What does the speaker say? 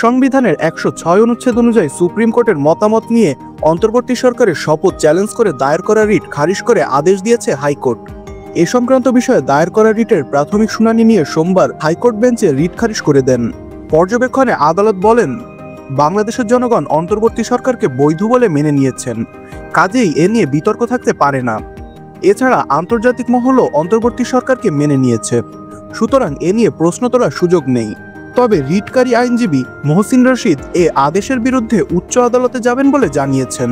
সংবিধানের ১০৬ অনুচ্ছেদ অনুযায়ী সুপ্রিম কোর্টের মতামত নিয়ে অন্তর্বর্তী সরকারের শপথ চ্যালেঞ্জ করে দায়ের করা রিট খারিজ করে আদেশ দিয়েছে হাইকোর্ট। এ সংক্রান্ত বিষয়ে দায়ের করা রিটের প্রাথমিক শুনানি নিয়ে সোমবার হাইকোর্ট বেঞ্চে রিট খারিজ করে দেন। পর্যবেক্ষণে আদালত বলেন, বাংলাদেশের জনগণ অন্তর্বর্তী সরকারকে বৈধ বলে মেনে নিয়েছেন, কাজেই এ নিয়ে বিতর্ক থাকতে পারে না। এছাড়া আন্তর্জাতিক মহলও অন্তর্বর্তী সরকারকে মেনে নিয়েছে, সুতরাং এ নিয়ে প্রশ্ন তোলার সুযোগ নেই। তবে রিটকারী আইনজীবী মহসিন রশিদ এ আদেশের বিরুদ্ধে উচ্চ আদালতে যাবেন বলে জানিয়েছেন।